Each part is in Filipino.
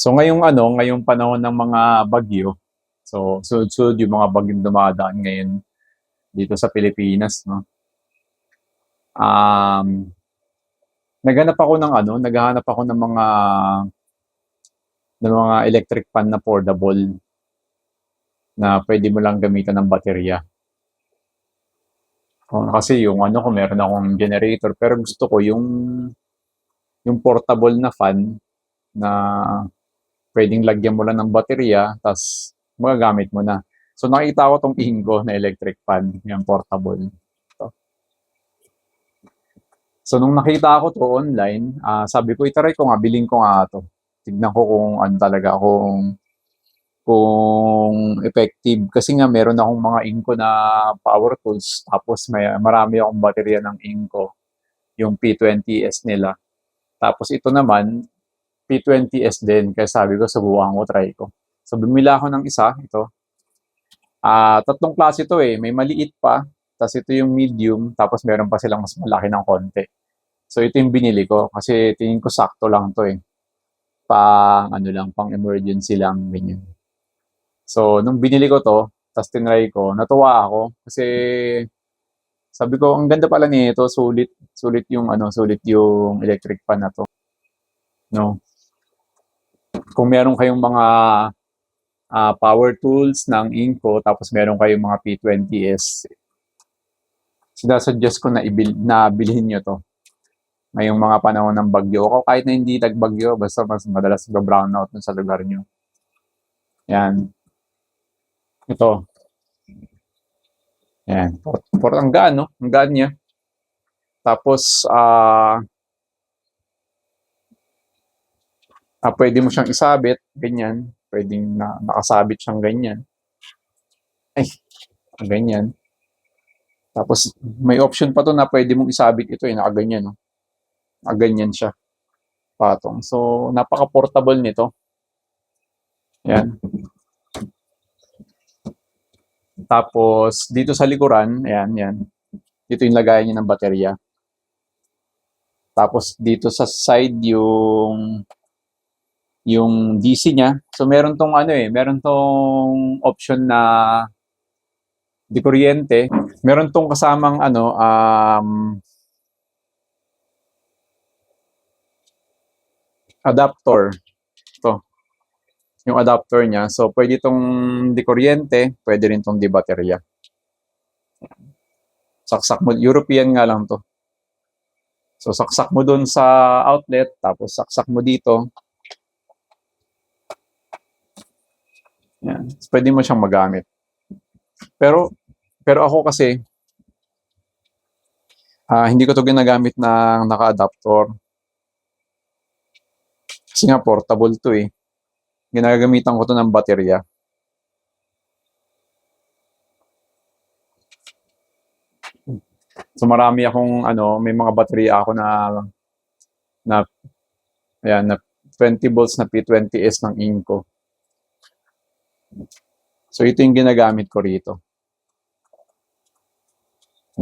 So ngayong panahon ng mga bagyo, so sunod-sunod yung mga bagyong dumadaan ngayon dito sa Pilipinas, no? Um, naghahanap ako ng mga electric fan na portable na pwede mo lang gamitan ng baterya. Kasi kung meron akong generator, pero gusto ko yung portable na fan na pwedeng lagyan mo lang ng baterya, tas magagamit mo na. So nakita ko tong Ingo na electric fan, yung portable. Ito. So nung nakita ko to online, sabi ko itaray ko nga, bilhin ko nga to. Tignan ko kung ano talaga, kung effective. Kasi nga meron akong mga Inco na power tools, tapos marami akong baterya ng Inco, yung P20S nila. Tapos ito naman, P20S din, kaya sabi ko subukan ko, try ko. So bumila ako ng isa, ito. Tatlong klase ito eh, may maliit pa, tapos ito yung medium, tapos meron pa silang mas malaki ng konti. So ito yung binili ko kasi tingin ko sakto lang to eh. Pang emergency lang, ganyan. So nung binili ko to, tapos tinry ko, natuwa ako kasi sabi ko ang ganda pala nito, sulit yung electric fan na to, no. Kung meron kayong mga power tools ng Inco, tapos meron kayong mga P20S, sinasuggest ko na bilhin nyo to ngayong mga panahon ng bagyo. O kahit na hindi tagbagyo, basta mas madalas brownout sa lugar nyo. Yan. Ito. Yan. Ang gaan, no? Ang gaan niya. Tapos, pwede mo siyang isabit, ganyan. Pwedeng nakasabit siyang ganyan. Ay, ganyan. Tapos, may option pa to na pwede mong isabit ito, nakaganyan, no? Ganyan siya. Patong. So, napaka-portable nito. Yan. Tapos, dito sa likuran, yan. Dito yung lagayan niya ng baterya. Tapos, dito sa side yung DC niya. So, meron tong option na di kuryente. Meron tong kasamang adapter. Ito. Yung adapter niya. So, pwede itong di kuryente, pwede rin itong di baterya. Saksak mo. European nga lang to. So, saksak mo dun sa outlet, tapos saksak mo dito. Yan. So, pwede mo siyang magamit. Pero ako kasi, hindi ko to ginagamit ng naka-adapter. Kasi nga portable to eh. Ginagamitan ko to ng baterya. So marami akong may mga baterya ako na 20 volts na P20S ng Inco. So ito yung ginagamit ko rito.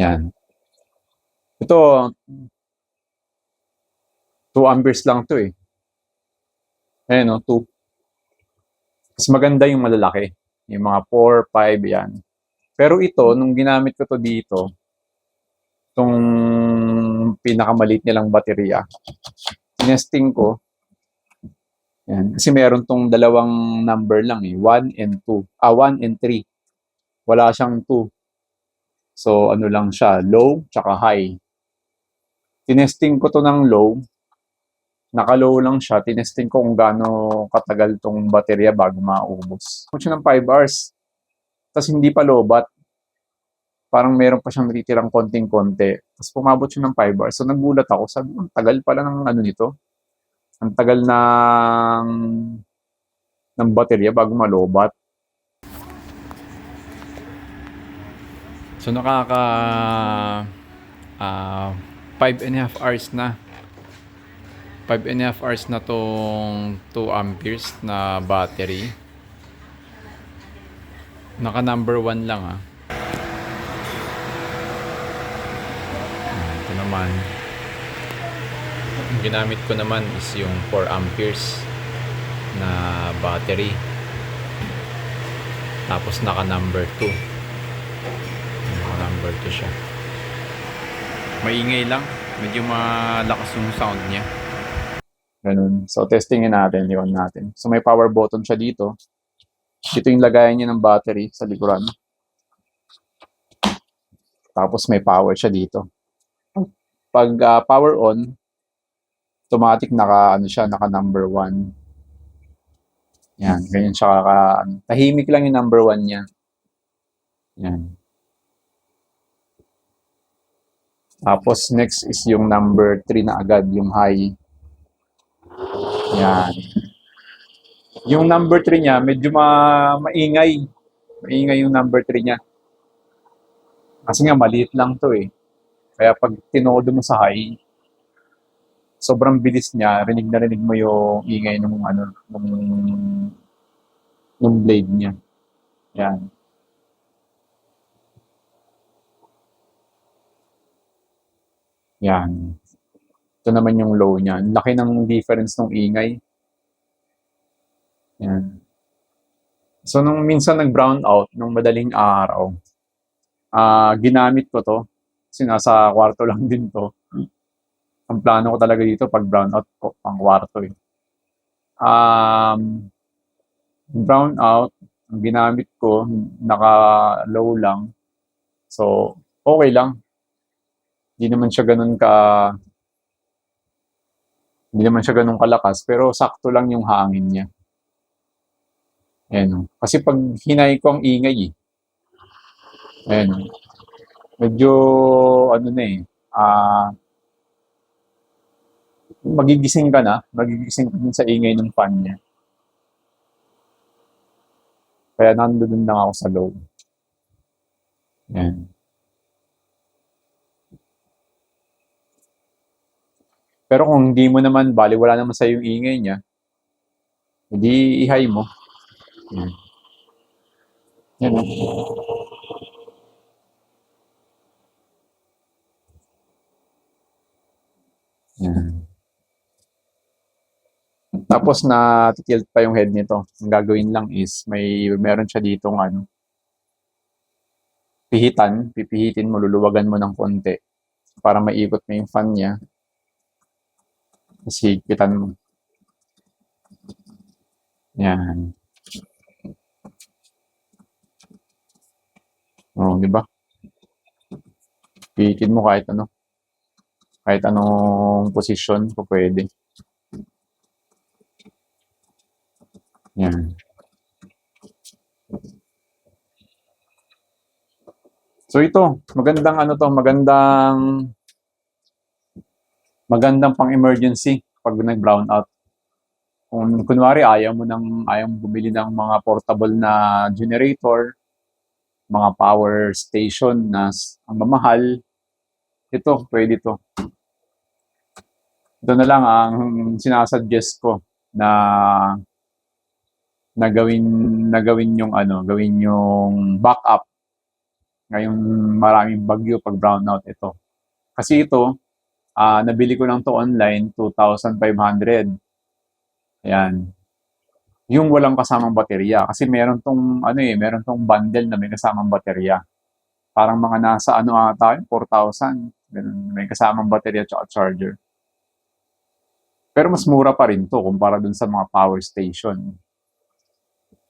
Yan. Ito 2 amperes lang to eh. Ayan, no, 2. Mas maganda yung malalaki. Yung mga 4, 5, yan. Pero ito, nung ginamit ko to dito, itong pinakamaliit nilang baterya, tinesting ko, yan. Kasi meron tong dalawang number lang eh, 1 and 2. 1 and 3. Wala siyang 2. So, lang siya, low, tsaka high. Tinesting ko to ng low, naka-low lang siya, tinesting ko kung gaano katagal tong baterya bago maubos. Kung siya ng 5 hours, tapos hindi pa lobat, parang meron pa siyang natitirang konting-konti. Tapos pumabot siya ng 5 hours. So nagulat ako, sabi ko, ang tagal pala ng nito. Ang tagal ng baterya bago malobat. So nakaka 5.5 hours na. 5.5 hours na tong 2 amperes na battery. Naka number 1 lang Ito naman. Ang ginamit ko naman is yung 4 amperes. na battery. Tapos naka number 2. Naka number 2 siya. Maingay lang. Medyo malakas yung sound niya. Ganun. So, testingin natin. Iwan natin. So, may power button siya dito. Dito yung lagayan niya ng battery sa likuran. Tapos, may power siya dito. Pag power on, automatic naka number 1. Yan. Ganyan siya tahimik lang yung number 1 niya. Yan. Tapos, next is yung number 3 na agad, yung high. Yan. Yung number 3 niya, medyo maingay. Maingay yung number 3 niya. Kasi nga, maliit lang to eh. Kaya pag tinodo mo sa high, sobrang bilis niya, rinig na rinig mo yung ingay nung blade niya. Yan. Yan. Ito naman yung low niya. Laki ng difference ng ingay. Yan. So, nung minsan nag-brown out, nung madaling araw, ginamit ko to. Kasi nasa kwarto lang din to. Ang plano ko talaga dito pag brown out ko, pang kwarto eh. Brown out, ang ginamit ko, naka-low lang. So, okay lang. Hindi naman siya ganun kalakas, pero sakto lang yung hangin niya. Ayan. Kasi pag hinay ko ang ingay eh. Ayan. Medyo, magigising ka din sa ingay ng fan niya. Kaya nandoon lang ako sa low. Ayan. Pero kung hindi mo naman, wala naman sa yung ingay niya, hindi i-high mo. Yan. Yan o. Yan. Tapos na tilt pa yung head nito. Ang gagawin lang is meron siya ditong pipihitin mo, luluwagan mo ng konti para maikot mo yung fan niya. Tapos higpitan mo. Yan. Oh, di ba? Pihitin mo kahit anong posisyon po pwede. Yan. So ito, magandang pang-emergency pag nag-brown out. Kung kunwari ayaw mo bumili ng mga portable na generator, mga power station na ang mamahal, ito, pwede to. Ito na lang ang sinasuggest ko na gawin yung backup ngayong maraming bagyo pag brownout ito. Kasi ito, nabili ko lang to online, 2,500. Ayan. Yung walang kasamang baterya. Kasi meron tong bundle na may kasamang baterya. Parang mga nasa 4,000. May kasamang baterya at charger. Pero mas mura pa rin to kumpara dun sa mga power station.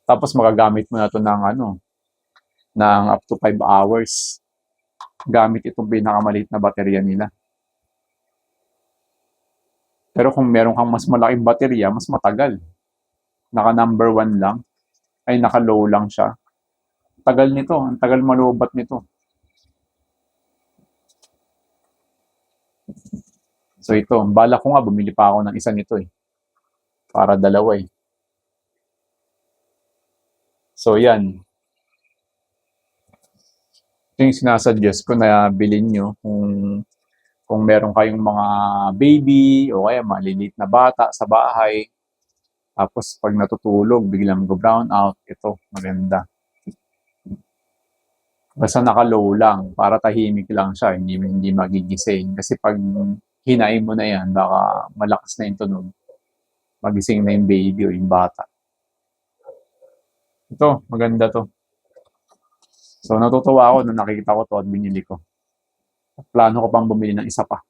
Tapos magagamit mo na to ng up to 5 hours. Gamit itong pinakamaliit na baterya nila. Pero kung meron kang mas malaking baterya, mas matagal. Naka number 1 lang. Ay, naka low lang siya. Tagal nito. Ang tagal malubat nito. So ito, bala ko nga, bumili pa ako ng isa nito eh. Para dalawa eh. So yan. Ito yung sinasuggest ko na bilhin nyo kung meron kayong mga baby o kaya maliliit na bata sa bahay. Tapos pag natutulog, biglang go-brown out, ito, maganda. Basta naka-low lang, para tahimik lang siya, hindi magigising. Kasi pag hinain mo na yan, baka malakas na yung tunog. magising na yung baby o yung bata. Ito, maganda to. So, natutuwa ako nung nakikita ko to at binili ko. At plano ko pang bumili ng isa pa.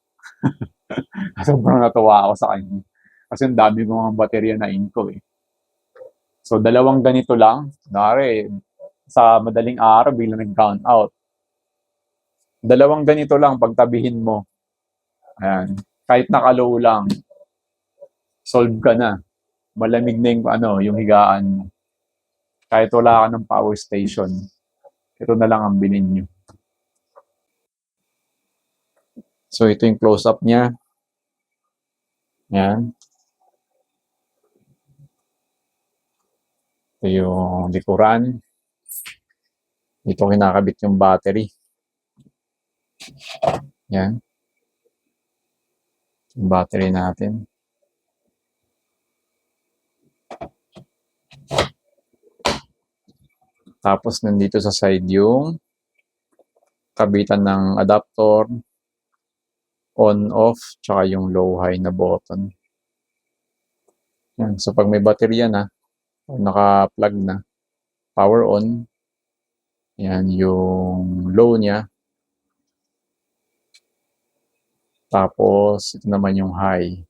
Sobrang natuwa ako sa kanya. Kasi ang dami ko mga baterya na inko eh. So, dalawang ganito lang. Kunwari, sa madaling araw, bigla nag-count out. Dalawang ganito lang, pagtabihin mo. Ayan. Kahit nakalow lang, solve ka na. Malamig na yung, yung higaan mo. Kahit wala ka ng power station, ito na lang ang bilhin nyo. So, ito yung close-up niya. Yan. Ito yung likuran. Dito kinakabit yung battery. Yan. Yung battery natin. Tapos, nandito sa side yung kabitan ng adapter, on-off, tsaka yung low-high na button. Yan. So, pag may baterya na, naka-plug na, power on, yan yung low niya. Tapos, ito naman yung high.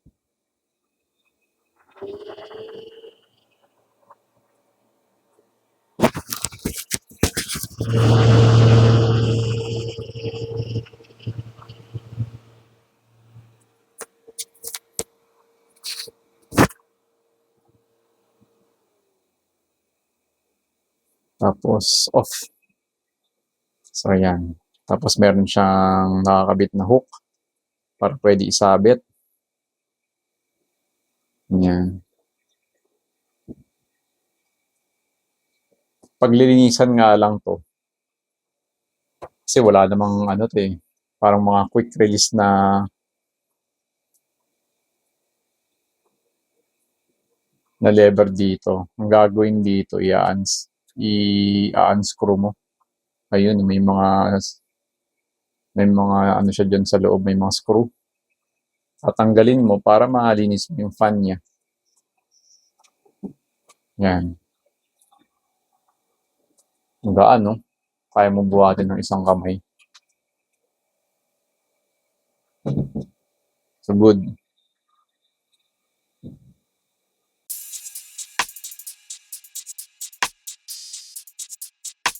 Tapos, off. So, yan. Tapos, meron siyang nakakabit na hook para pwede isabit. Yan. Paglilinisan nga lang to. Kasi wala namang to eh. Parang mga quick release na lever dito. Ang gagawin dito, i-unscrew mo. Ayun, may mga siya dyan sa loob, may mga screw. Tatanggalin mo para malinis mo yung fan niya. Yan. Ang gaan, no? Kaya mo buhatin ng isang kamay. So, good.